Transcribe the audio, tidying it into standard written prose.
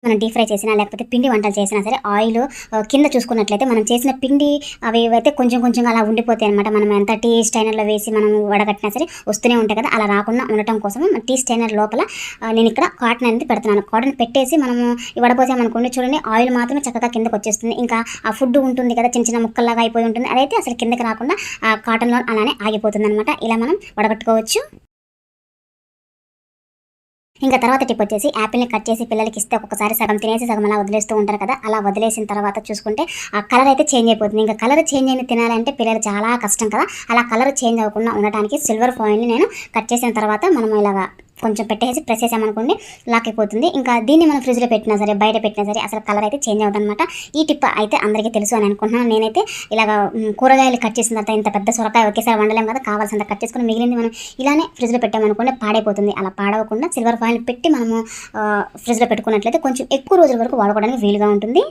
మనం deep fry చేసినా లేకపోతే పిండి వంటలు చేసినా సరే ఆయిల్ కింద చూసుకున్నట్లయితే మనం చేసిన పిండి అవి ఏవైతే కొంచెం కొంచెంగా అలా ఉండిపోతాయి అనమాట. మనం ఎంత టీ స్టైనర్లో వేసి మనం వడగట్టినా సరే వస్తూనే ఉంటాయి కదా, అలా రాకుండా ఉండటం కోసం టీ స్టైనర్ లోపల నేను ఇక్కడ కాటన్ అనేది పెడుతున్నాను. కాటన్ పెట్టేసి మనము వడపోసామనుకోండి, చూడండి ఆయిల్ మాత్రమే చక్కగా కిందకు వచ్చేస్తుంది. ఇంకా ఆ ఫుడ్ ఉంటుంది కదా చిన్న చిన్న ముక్కల్లాగా అయిపోయి ఉంటుంది, అదైతే అసలు కిందకి రాకుండా ఆ కాటన్లో అలానే ఆగిపోతుంది అనమాట. ఇలా మనం వడగట్టుకోవచ్చు. ఇంకా తర్వాత టిప్ వచ్చేసి యాపిల్ని కట్ చేసి పిల్లలకి ఇస్తే ఒక్కొక్కసారి సగం తినేసి సగం అలా వదిలేస్తూ ఉంటారు కదా, అలా వదిలేసిన తర్వాత చూసుకుంటే ఆ కలర్ అయితే చేంజ్ అయిపోతుంది. ఇంకా కలర్ చేంజ్ అయిన తినాలంటే పిల్లలు చాలా కష్టం కదా, అలా కలర్ చేంజ్ అవ్వకుండా ఉండటానికి సిల్వర్ ఫాయిల్ని నేను కట్ చేసిన తర్వాత మనం ఇలాగా కొంచెం పెట్టేసి ప్రెస్ చేసామనుకోండి లాక్ అయిపోతుంది. ఇంకా దీన్ని మనం ఫ్రిడ్జ్లో పెట్టినా సరే బయట పెట్టినా సరే అసలు కలర్ అయితే చేంజ్ అవుతుంది అనమాట. ఈ టిప్ అయితే అందరికీ తెలుసు అని అనుకుంటున్నాను. నేనైతే ఇలాగ కూరగాయలు కట్ చేసిన తర్వాత ఇంత పెద్ద సొరకాయ ఒకేసారి వండలేం కదా, కావాల్సినంత కట్ చేసుకుని మిగిలింది మనం ఇలానే ఫ్రిడ్జ్లో పెట్టామనుకోండి పాడైపోతుంది. అలా పాడవకుండా సిల్వర్ ఫాయిల్ పెట్టి మనము ఫ్రిడ్జ్లో పెట్టుకున్నట్లయితే కొంచెం ఎక్కువ రోజుల వరకు వాడుకోవడానికి వీలుగా ఉంటుంది.